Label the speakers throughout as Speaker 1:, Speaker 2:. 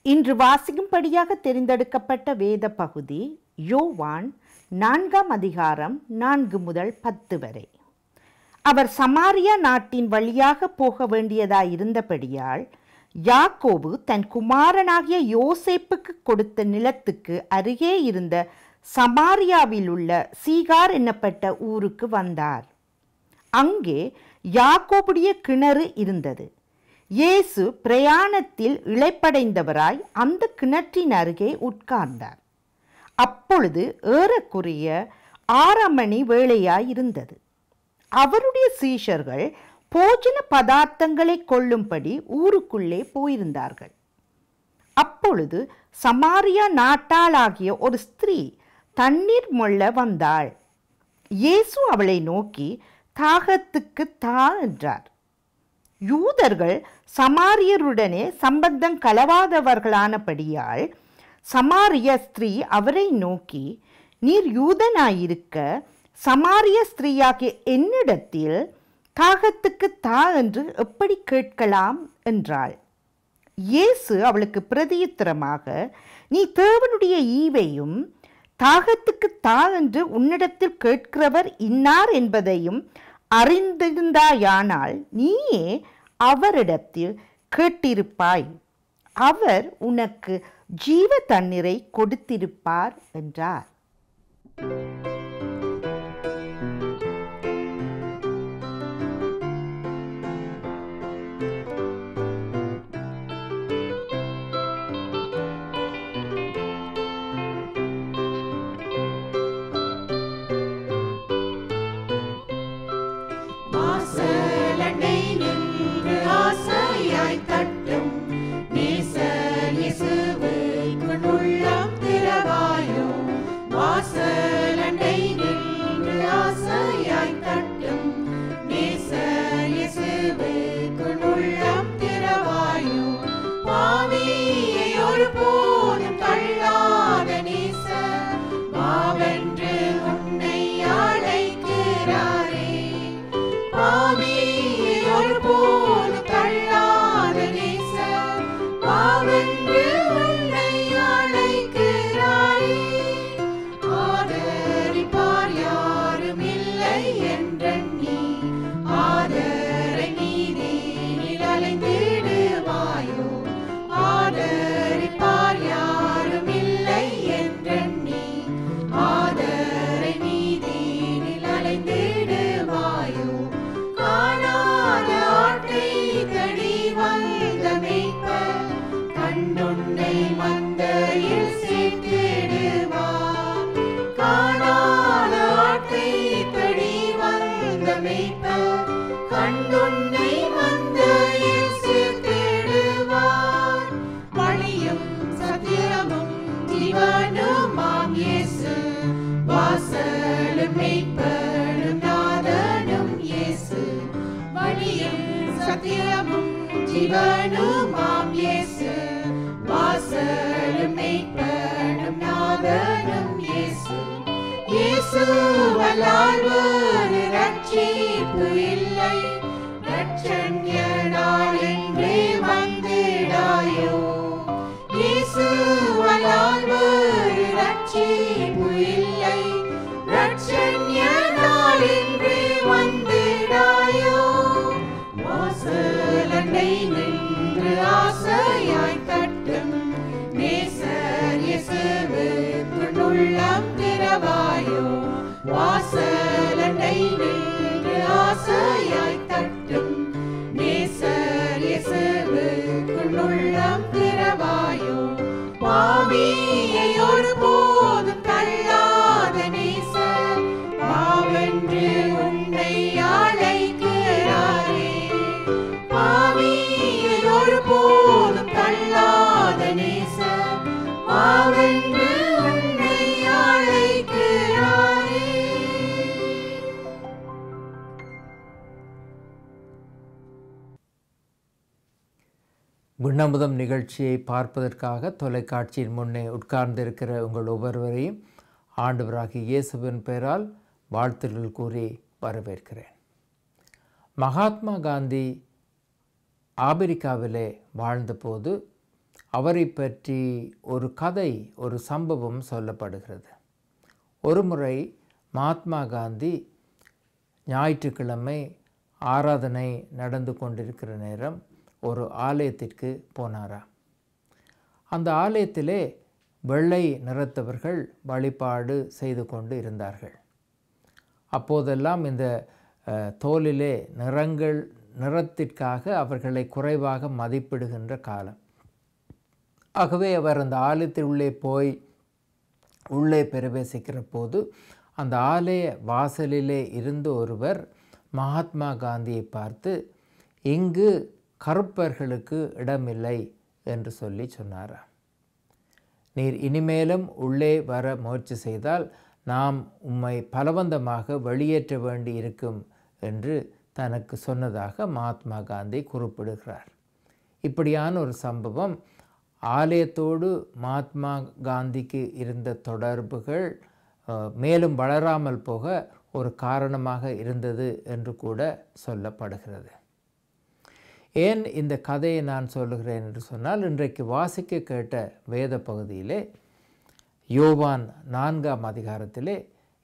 Speaker 1: இன்று வாசிக்கும்படியாக தெரிந்தெடுக்கப்பட்ட வேத பகுதி யோவான் 4ஆம் அதிகாரம் 4 முதல் 10 வரை. அவர் சமாரியா நாட்டின் வழியாக போக வேண்டியதாயிருந்தபடியால் யாக்கோபு தன் குமாரனாகிய யோசேப்புக்கு கொடுத்த நிலத்துக்கு அருகே இருந்த சமாரியாவில் உள்ள சீகார் என்னப்பட்ட ஊருக்கு வந்தார். அங்கே யாக்கோபுடைய கிணறு இருந்தது. இயேசு பிரயாணத்தில் இளைப்படைந்தவராய் அந்த கிணற்றின் அருகே உட்கார்ந்தார். அப்பொழுது ஏறக்குறைய 6 மணி வேளையாயிருந்தது. அவருடைய சீஷர்கள் போஜன பதார்த்தங்களை கொள்ளும்படி ஊருக்குள்ளே போயிருந்தார்கள். அப்பொழுது சமாரியா நாட்டாளாகிய ஒரு ஸ்திரீ தண்ணீர் மொள்ள வந்தாள். இயேசு அவளை நோக்கி, தாகத்துக்கு தா என்றார். யூதர்கள் சமாரியருடனே சம்பந்தம் கலவாதவர்களானபடியால் சமாரிய ஸ்திரீ அவரை நோக்கி, நீர் யூதனாயிருக்க சமாரிய ஸ்திரீயாகிய என்னிடத்தில் தாகத்துக்கு தா என்று எப்படி கேட்கலாம் என்றாள். இயேசு அவளுக்கு பிரதியுத்தரமாக, நீ தேவனுடைய ஈவையும் தாகத்துக்கு தா என்று உன்னிடத்தில் கேட்கிறவர் இன்னார் என்பதையும் அறிந்திருந்தாயானால் நீயே அவரிடத்தில் கேட்டிருப்பாய், அவர் உனக்கு ஜீவ தண்ணீரை கொடுத்திருப்பார் என்றார்.
Speaker 2: வாசலண்டை நின்று ஆசையாய் தட்டும் நேசர் இயேசுவுக்குள் உள்ளம் திறவாயோ. வாசலண்டை நின்று ஆசையாய் தட்டும் நேசர் இயேசுவுக்குள் உள்ளம் திறவாயோ. பாவியை ஒருபோதும் தள்ளாத நேசர் வாவென்று உன்னை அழைக்கிறாரே. பாவியை ஒருபோதும் தள்ளாத நேசர் வாவென்று உன்னை அழைக்கிறாரே. ஆதரிப்பார் யாரும் இல்லை என்றெண்ணி ஆதரை நீதியில் அலைந்திடுவாயோ. ஆதரிப்பார் யாரும் இல்லை என்றெண்ணி ஆதரை நீதியில் அலைந்திடுவாயோ. காணாத ஆட்டை தேடி வந்த மேய்ப்பர் கண்டுன்னை மந்தையில் சேர்த்திடுவார். காணாத ஆட்டை தேடி வந்த மேய்ப்பர் கண்டுன்னை மந்தையில் சேர்த்திடுவார். வழியும் சத்தியமும் ஜீவனுமாம் இயேசு வாசலும் மேய்ப்பரும் நாதனும் இயேசு. வழியும் சத்தியமும் ஜீவனுமாம் இயேசு வாசலும் மேய்ப்பரும் நாதனும் இயேசு. இயேசுவல்லால் வேறு ரட்சிப்பு இல்லை. ரட்சண்ய நாள் என்றே வந்திடாயோ. இயேசுவல்லால் வேறு ரட்சிப்பு இல்லை. ரட்சண்ய நாள் என்றே வந்திடாயோ. வாசலண்டை நின்று ஆசையாய் தட்டும் நேசர் இயேசுவுக்குள் உள்ளம் திறவாயோ. வாசலண்டை நின்று ஆசையாய் தட்டும் நேசர் இயேசுவுக்குள் உள்ளம் திறவாயோ. பாவியை ஒருபோதும் தள்ளாத நேசர் பாவென்று உன்னை அழைக்கிறாரே. பாவியை ஒருபோதும் தள்ளாத நேசர் பாவென்று உன்னை அழைக்கிறாரே.
Speaker 3: விண்ணமுதம் நிகழ்ச்சியை பார்ப்பதற்காக தொலைக்காட்சியின் முன்னே உட்கார்ந்திருக்கிற உங்கள் ஒவ்வொருவரையும் ஆண்டவராகிய இயேசுவின் பெயரால் வாழ்த்துக்கள் கூறி வரவேற்கிறேன். மகாத்மா காந்தி ஆப்பிரிக்காவிலே வாழ்ந்தபோது அவரை பற்றி ஒரு கதை, ஒரு சம்பவம் சொல்லப்படுகிறது. ஒரு முறை மகாத்மா காந்தி ஞாயிற்றுக்கிழமை ஆராதனை நடந்து கொண்டிருக்கிற நேரம் ஒரு ஆலயத்திற்கு போனாராம். அந்த ஆலயத்திலே வெள்ளை நிறத்தவர்கள் வழிபாடு செய்து கொண்டு இருந்தார்கள். அப்போதெல்லாம் இந்த தோலிலே நிறத்திற்காக அவர்களை குறைவாக மதிப்பிடுகின்ற காலம். ஆகவே அவர் அந்த ஆலயத்தில் உள்ளே பிரவேசிக்கிற போது அந்த ஆலய வாசலிலே இருந்து ஒருவர் மகாத்மா காந்தியை பார்த்து, இங்கு கருப்பர்களுக்கு இடமில்லை என்று சொல்லி சொன்னாராம். நீர் இனிமேலும் உள்ளே வர முயற்சி செய்தால் நாம் உம்மை பலவந்தமாக வெளியேற்ற வேண்டி இருக்கும் என்று தனக்கு சொன்னதாக மகாத்மா காந்தி குறிப்பிடுகிறார். இப்படியான ஒரு சம்பவம் ஆலயத்தோடு மகாத்மா காந்திக்கு இருந்த தொடர்புகள் மேலும் வளராமல் போக ஒரு காரணமாக இருந்தது என்று கூட சொல்லப்படுகிறது. ஏன் இந்த கதையை நான் சொல்லுகிறேன் என்று சொன்னால், இன்றைக்கு வாசிக்க கேட்ட வேத பகுதியிலே யோவான் 4ஆம் அதிகாரத்திலே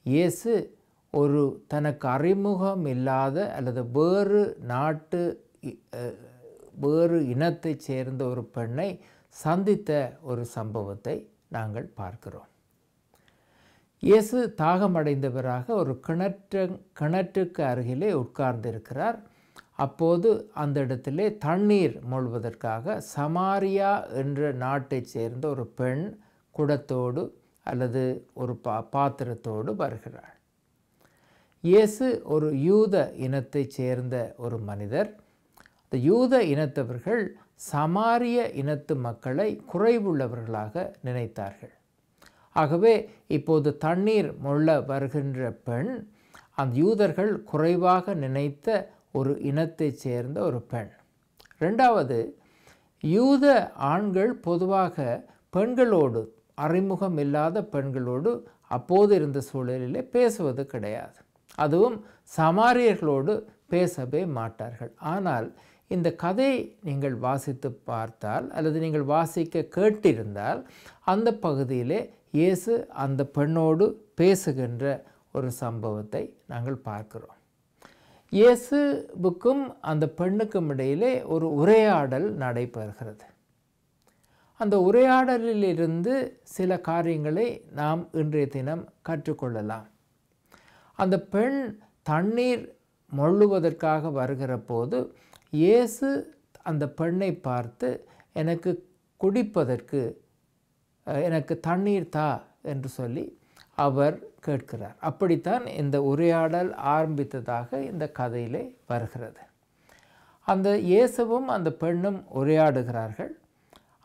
Speaker 3: இயேசு ஒரு தனக்கு அறிமுகம் இல்லாத அல்லது வேறு இனத்தைச் சேர்ந்த ஒரு பெண்ணை சந்தித்த ஒரு சம்பவத்தை நாங்கள் பார்க்கிறோம். இயேசு தாகமடைந்தவராக ஒரு கிணற்றுக்கு அருகிலே உட்கார்ந்திருக்கிறார். அப்போது அந்த இடத்திலே தண்ணீர் மொழ்வதற்காக சமாரியா என்ற நாட்டைச் சேர்ந்த ஒரு பெண் குடத்தோடு அல்லது ஒரு பாத்திரத்தோடு வருகிறாள். இயேசு ஒரு யூத இனத்தைச் சேர்ந்த ஒரு மனிதர். அந்த யூத இனத்தவர்கள் சமாரிய இனத்து மக்களை குறைவுள்ளவர்களாக நினைத்தார்கள். ஆகவே இப்போது தண்ணீர் மொள்ள வருகின்ற பெண் அந்த யூதர்கள் குறைவாக நினைத்த ஒரு இனத்தைச் சேர்ந்த ஒரு பெண். ரெண்டாவது, யூத ஆண்கள் பொதுவாக பெண்களோடு, அறிமுகம் இல்லாத பெண்களோடு அப்போது இருந்த சூழலிலே பேசுவது கிடையாது. அதுவும் சமாரியர்களோடு பேசவே மாட்டார்கள். ஆனால் இந்த கதை நீங்கள் வாசித்து பார்த்தால் அல்லது நீங்கள் வாசிக்க கேட்டிருந்தால் அந்த பகுதியிலே இயேசு அந்த பெண்ணோடு பேசுகின்ற ஒரு சம்பவத்தை நாங்கள் பார்க்கிறோம். இயேசுவுக்கும் அந்த பெண்ணுக்கும் இடையிலே ஒரு உரையாடல் நடைபெறுகிறது. அந்த உரையாடலிலிருந்து சில காரியங்களை நாம் இன்றைய தினம் கற்றுக்கொள்ளலாம். அந்த பெண் தண்ணீர் மொள்ளுவதற்காக வருகிற போது இயேசு அந்த பெண்ணை பார்த்து, எனக்கு குடிப்பதற்கு எனக்கு தண்ணீர் தா என்று சொல்லி அவர் கேட்கிறார். அப்படித்தான் இந்த உரையாடல் ஆரம்பித்ததாக இந்த கதையிலே வருகிறது. அந்த இயேசுவும் அந்த பெண்ணும் உரையாடுகிறார்கள்.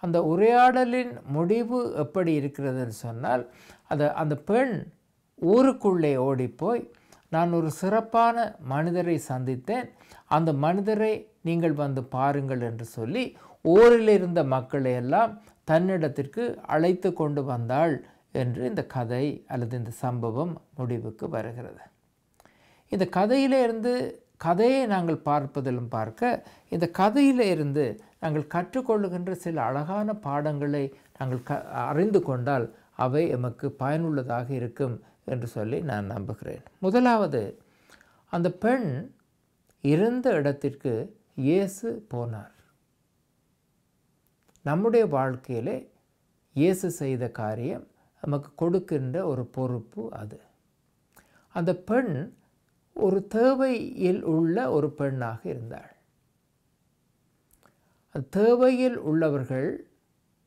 Speaker 3: அந்த உரையாடலின் முடிவு எப்படி இருக்கிறதுன்னு சொன்னால், அந்த பெண் ஊருக்குள்ளே ஓடிப்போய், நான் ஒரு சிறப்பான மனிதரை சந்தித்தேன், அந்த மனிதரை நீங்கள் வந்து பாருங்கள் என்று சொல்லி ஊரில் இருந்த மக்களை எல்லாம் தன்னிடத்திற்கு அழைத்து கொண்டு வந்தாள் என்று இந்த கதை அல்லது இந்த சம்பவம் முடிவுக்கு வருகிறது. இந்த கதையை நாங்கள் பார்ப்பதிலும் பார்க்க, இந்த கதையிலே இருந்து நாங்கள் கற்றுக்கொள்ளுகின்ற சில அழகான பாடங்களை நாங்கள் அறிந்து கொண்டால் அவை எமக்கு பயனுள்ளதாக இருக்கும் என்று சொல்லி நான் நம்புகிறேன். முதலாவது, அந்த பெண் இருந்த இடத்திற்கு இயேசு போனார். நம்முடைய வாழ்க்கையிலே இயேசு செய்த காரியம் நமக்கு கொடுக்கின்ற ஒரு பொறுப்பு அது. அந்த பெண் ஒரு தேவையில் உள்ள ஒரு பெண்ணாக இருந்தாள். அந்த தேவையில் உள்ளவர்கள்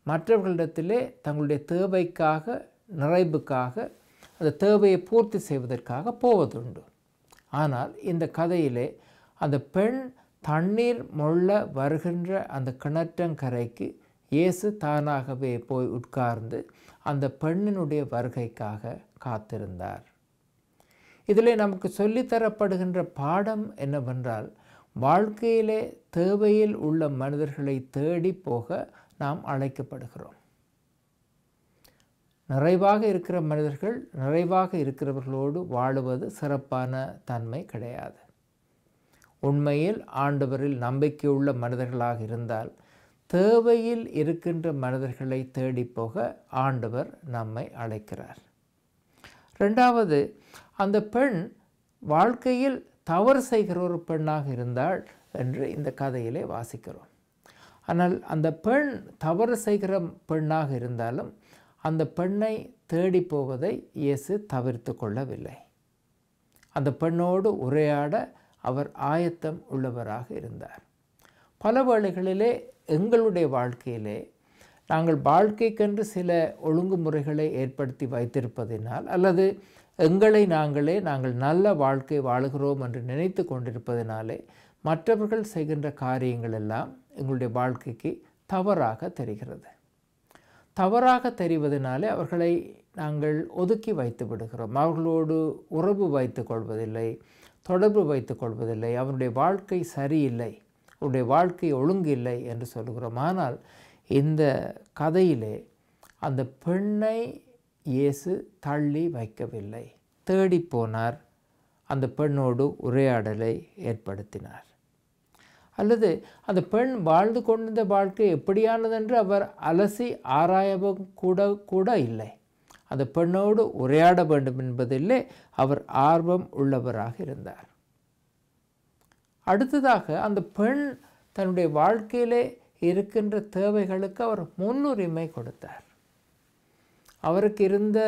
Speaker 3: மற்றவர்களிடத்திலே தங்களுடைய தேவைக்காக, நிறைவுக்காக, அந்த தேவையை பூர்த்தி செய்வதற்காக போவதுண்டு. ஆனால் இந்த கதையிலே அந்த பெண் தண்ணீர் மொள்ள வருகின்ற அந்த கிணற்றங்கரைக்கு இயேசு தானாகவே போய் உட்கார்ந்து அந்த பெண்ணினுடைய வருகைக்காக காத்திருந்தார். இதிலே நமக்கு சொல்லித்தரப்படுகின்ற பாடம் என்னவென்றால், வாழ்க்கையிலே தேவையில் உள்ள மனிதர்களை தேடி போக நாம் அழைக்கப்படுகிறோம். நிறைவாக இருக்கிற மனிதர்கள் நிறைவாக இருக்கிறவர்களோடு வாழுவது சிறப்பான தன்மை கிடையாது. உண்மையில் ஆண்டவரில் நம்பிக்கையுள்ள மனிதர்களாக இருந்தால் தேவையில் இருக்கின்ற மனிதர்களை தேடி போக ஆண்டவர் நம்மை அழைக்கிறார். ரெண்டாவது, அந்த பெண் வாழ்க்கையில் தவறு செய்கிற ஒரு பெண்ணாக இருந்தாள் என்று இந்த கதையிலே வாசிக்கிறோம். ஆனால் அந்த பெண் தவறு செய்கிற பெண்ணாக இருந்தாலும் அந்த பெண்ணை தேடி போவதை இயேசு தவிர்த்து கொள்ளவில்லை. அந்த பெண்ணோடு உரையாட அவர் ஆயத்தம் உள்ளவராக இருந்தார். பல வேளைகளிலே எங்களுடைய வாழ்க்கையிலே நாங்கள் வாழ்க்கைக்கென்று சில ஒழுங்குமுறைகளை ஏற்படுத்தி வைத்திருப்பதினால் அல்லது எங்களை நாங்கள் நல்ல வாழ்க்கை வாழுகிறோம் என்று நினைத்து கொண்டிருப்பதினாலே மற்றவர்கள் செய்கின்ற காரியங்கள் எல்லாம் எங்களுடைய வாழ்க்கைக்கு தவறாக தெரிகிறது. தவறாக தெரிவதனாலே அவர்களை நாங்கள் ஒதுக்கி வைத்து விடுகிறோம். அவர்களோடு உறவு வைத்து கொள்வதில்லை, தொடர்பு வைத்து கொள்வதில்லை. அவருடைய வாழ்க்கை சரியில்லை, அவருடைய வாழ்க்கை ஒழுங்கு இல்லை என்று சொல்கிறோம். ஆனால் இந்த கதையிலே அந்த பெண்ணை இயேசு தள்ளி வைக்கவில்லை, தேடி போனார், அந்த பெண்ணோடு உரையாடலை ஏற்படுத்தினார். அல்லது அந்த பெண் வாழ்ந்து கொண்டிருந்த வாழ்க்கை எப்படியானதென்று அவர் அலசி ஆராயவும் கூட இல்லை. அந்த பெண்ணோடு உரையாட வேண்டும் என்பதிலே அவர் ஆர்வம் உள்ளவராக இருந்தார். அடுத்ததாக அந்த பெண் தன்னுடைய வாழ்க்கையிலே இருக்கின்ற தேவைகளுக்கு அவர் முன்னுரிமை கொடுத்தார். அவருக்கு இருந்த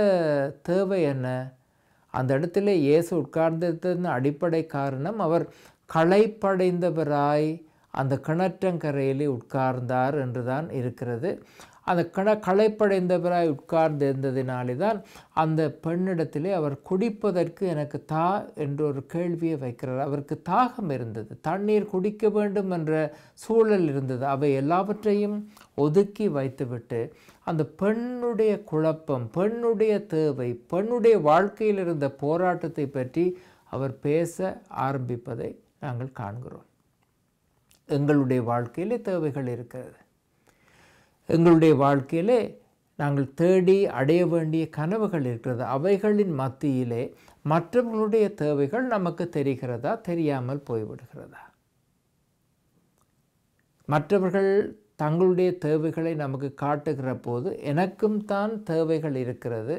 Speaker 3: தேவை என்ன? அந்த இடத்துல இயேசு உட்கார்ந்திருந்ததின் அடிப்படை காரணம், அவர் களைப்படைந்தவராய் அந்த கிணற்றங்கரையிலே உட்கார்ந்தார் என்றுதான் இருக்கிறது. அந்த களைப்படைந்தவராய் உட்கார்ந்திருந்ததினாலே தான் அந்த பெண்ணிடத்திலே அவர் குடிப்பதற்கு எனக்கு தா என்ற ஒரு கேள்வியை வைக்கிறார். அவருக்கு தாகம் இருந்தது, தண்ணீர் குடிக்க வேண்டும் என்ற சூழல் இருந்தது. அவை எல்லாவற்றையும் ஒதுக்கி வைத்துவிட்டு அந்த பெண்ணுடைய குழப்பம், பெண்ணுடைய தேவை, பெண்ணுடைய வாழ்க்கையில் இருந்த போராட்டத்தை பற்றி அவர் பேச ஆரம்பிப்பதை நாங்கள் காண்கிறோம். எங்களுடைய வாழ்க்கையிலே தேவைகள் இருக்கிறது. எங்களுடைய வாழ்க்கையிலே நாங்கள் தேடி அடைய வேண்டிய கனவுகள் இருக்கிறது. அவைகளின் மத்தியிலே மற்றவர்களுடைய தேவைகள் நமக்கு தெரிகிறதா, தெரியாமல் போய்விடுகிறதா? மற்றவர்கள் தங்களுடைய தேவைகளை நமக்கு காட்டுகிற போது எனக்கும் தான் தேவைகள் இருக்கிறது,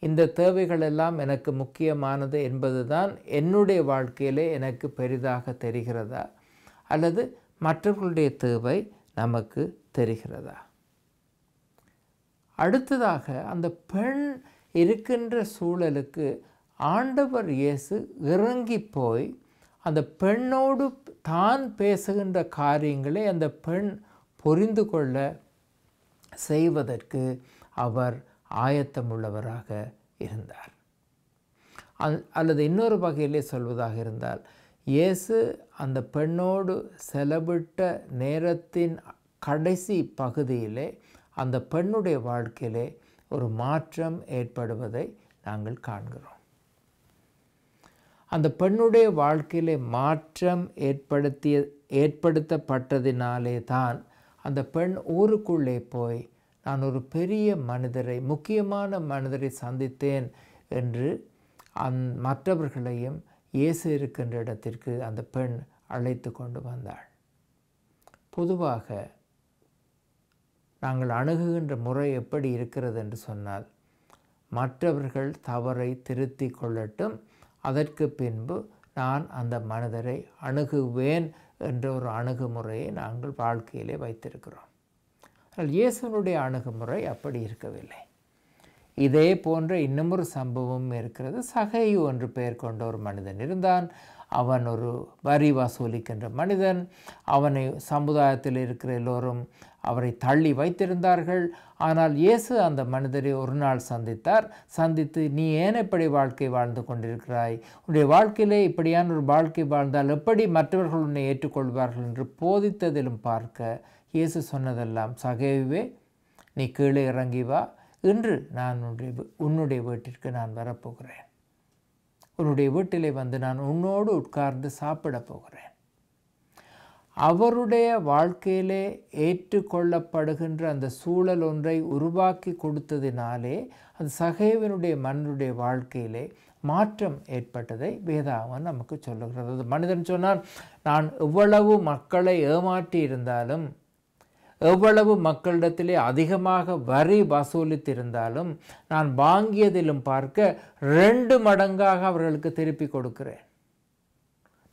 Speaker 3: இந்த தேவைகள் எல்லாம் எனக்கு முக்கியமானது என்பது தான் என்னுடைய வாழ்க்கையிலே எனக்கு பெரிதாக தெரிகிறதா, அல்லது மற்றவர்களுடைய தேவை நமக்கு தெரிகிறதா? அடுத்ததாக அந்த பெண் இருக்கின்ற சூழலுக்கு ஆண்டவர் இயேசு இறங்கி போய் அந்த பெண்ணோடு தான் பேசுகின்ற காரியங்களை அந்த பெண் புரிந்து கொள்ள செய்வதற்கு அவர் ஆயத்தமுள்ளவராக இருந்தார். அல்லது இன்னொரு வகையிலே சொல்வதாக இருந்தால், இயேசு அந்த பெண்ணோடு செலவிட்ட நேரத்தின் கடைசி பகுதியிலே அந்த பெண்ணுடைய வாழ்க்கையிலே ஒரு மாற்றம் ஏற்படுவதை நாங்கள் காண்கிறோம். அந்த பெண்ணுடைய வாழ்க்கையிலே மாற்றம் ஏற்படுத்தப்பட்டதினாலே தான் அந்த பெண் ஊருக்குள்ளே போய் நான் ஒரு பெரிய மனிதரை, முக்கியமான மனிதரை சந்தித்தேன் என்று மற்றவர்களையும் இயேசு இருக்கின்ற இடத்திற்கு அந்த பெண் அழைத்து கொண்டு வந்தாள். பொதுவாக நாங்கள் அணுகுகின்ற முறை எப்படி இருக்கிறது என்று சொன்னால், மற்றவர்கள் தவறை திருத்தி கொள்ளட்டும், அதற்கு பின்பு நான் அந்த மனிதரை அணுகுவேன் என்ற ஒரு அணுகுமுறையை நாங்கள் வாழ்க்கையிலே வைத்திருக்கிறோம். ஆனால் இயேசுனுடைய அணுகுமுறை அப்படி இருக்கவில்லை. இதே போன்ற இன்னமொரு சம்பவம் இருக்கிறது. சகேயு என்று பெயர் கொண்ட ஒரு மனிதன் இருந்தான். அவன் ஒரு வரி வசூலிக்கின்ற மனிதன். அவனை சமுதாயத்தில் இருக்கிற எல்லோரும் அவரை தள்ளி வைத்திருந்தார்கள். ஆனால் இயேசு அந்த மனிதரை ஒரு நாள் சந்தித்து நீ ஏன் இப்படி வாழ்க்கை வாழ்ந்து கொண்டிருக்கிறாய், உன்னுடைய வாழ்க்கையிலே இப்படியான ஒரு வாழ்க்கை வாழ்ந்தால் எப்படி மற்றவர்கள் உன்னை ஏற்றுக்கொள்வார்கள் என்று போதித்ததிலும் பார்க்க இயேசு சொன்னதெல்லாம், சகேயுவே நீ கீழே இறங்கி வா, இன்று நான் உன்னுடைய வீட்டிற்கு நான் வரப்போகிறேன், உன்னுடைய வீட்டிலே வந்து நான் உன்னோடு உட்கார்ந்து சாப்பிட போகிறேன். அவருடைய வாழ்க்கையிலே ஏற்றுக்கொள்ளப்படுகின்ற அந்த சூழல் ஒன்றை உருவாக்கி கொடுத்ததினாலே அந்த சகேயுவினுடைய மனிதனுடைய வாழ்க்கையிலே மாற்றம் ஏற்பட்டதை வேதாகமம் நமக்கு சொல்லுகிறது. அது மனிதன் சொன்னான், நான் எவ்வளவு மக்களை ஏமாற்றி இருந்தாலும், எவ்வளவு மக்களிடத்திலே அதிகமாக வரி வசூலித்திருந்தாலும், நான் வாங்கியதிலும் பார்க்க 2 மடங்காக அவர்களுக்கு திருப்பி கொடுக்கிறேன்,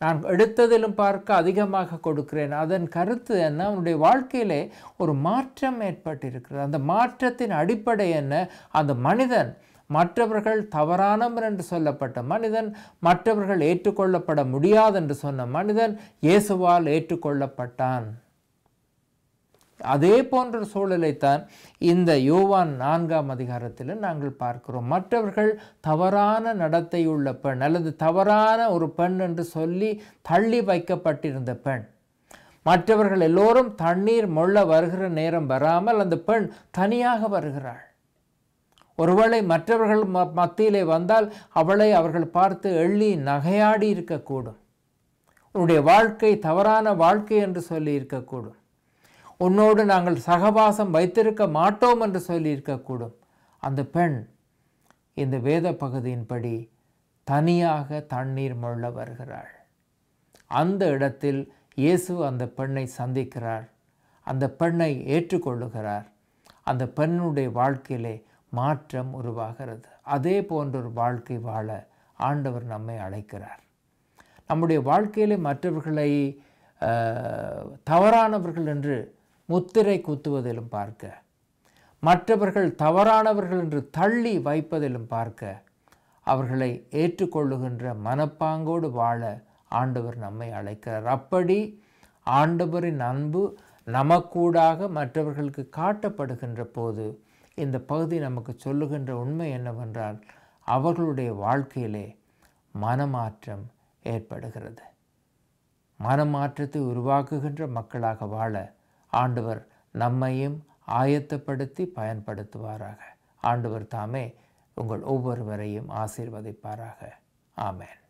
Speaker 3: நான் எடுத்ததிலும் பார்க்க அதிகமாக கொடுக்கிறேன். அதன் கருத்து என்ன? அவனுடைய வாழ்க்கையிலே ஒரு மாற்றம் ஏற்பட்டிருக்கிறது. அந்த மாற்றத்தின் அடிப்படை என்ன? அந்த மனிதன் மற்றவர்கள் தவறானவர் என்று சொல்லப்பட்ட மனிதன், மற்றவர்கள் ஏற்றுக்கொள்ளப்பட முடியாது என்று சொன்ன மனிதன் இயேசுவால் ஏற்றுக்கொள்ளப்பட்டான். அதே போன்ற சூழலைத்தான் இந்த யோவான் 4ஆம் அதிகாரத்தில் நாங்கள் பார்க்கிறோம். மற்றவர்கள் தவறான நடத்தையுள்ள பெண் அல்லது தவறான ஒரு பெண் என்று சொல்லி தள்ளி வைக்கப்பட்டிருந்த பெண், மற்றவர்கள் எல்லோரும் தண்ணீர் மொள்ள வருகிற நேரம் வராமல் அந்த பெண் தனியாக வருகிறாள். ஒருவேளை மற்றவர்கள் மத்தியிலே வந்தால் அவளை அவர்கள் பார்த்து எள்ளி நகையாடி இருக்கக்கூடும். உன்னுடைய வாழ்க்கை தவறான வாழ்க்கை என்று சொல்லி இருக்கக்கூடும். உன்னோடு நாங்கள் சகவாசம் வைத்திருக்க மாட்டோம் என்று சொல்லி இருக்கக்கூடும். அந்த பெண் இந்த வேத பகுதியின்படி தனியாக தண்ணீர் மொள்ள வருகிறாள். அந்த இடத்தில் இயேசு அந்த பெண்ணை சந்திக்கிறார், அந்த பெண்ணை ஏற்றுக்கொள்ளுகிறார். அந்த பெண்ணுடைய வாழ்க்கையிலே மாற்றம் உருவாகிறது. அதே போன்ற ஒரு வாழ்க்கை வாழ ஆண்டவர் நம்மை அழைக்கிறார். நம்முடைய வாழ்க்கையிலே மற்றவர்களை தவறானவர்கள் என்று முத்திரை குத்துவதிலும் பார்க்க, மற்றவர்கள் தவறானவர்கள் என்று தள்ளி வைப்பதிலும் பார்க்க அவர்களை ஏற்றுக்கொள்ளுகின்ற மனப்பாங்கோடு வாழ ஆண்டவர் நம்மை அழைக்கிறார். அப்படி ஆண்டவரின் அன்பு நமக்கூடாக மற்றவர்களுக்கு காட்டப்படுகின்ற போது இந்த பகுதி நமக்கு சொல்லுகின்ற உண்மை என்னவென்றால் அவர்களுடைய வாழ்க்கையிலே மனமாற்றம் ஏற்படுகிறது. மனமாற்றத்தை உருவாக்குகின்ற மக்களாக வாழ ஆண்டவர் நம்மையும் ஆயத்தப்படுத்தி பயன்படுத்துவாராக. ஆண்டவர் தாமே உங்கள் ஒவ்வொருவரையும் ஆசீர்வதிப்பாராக. ஆமென்.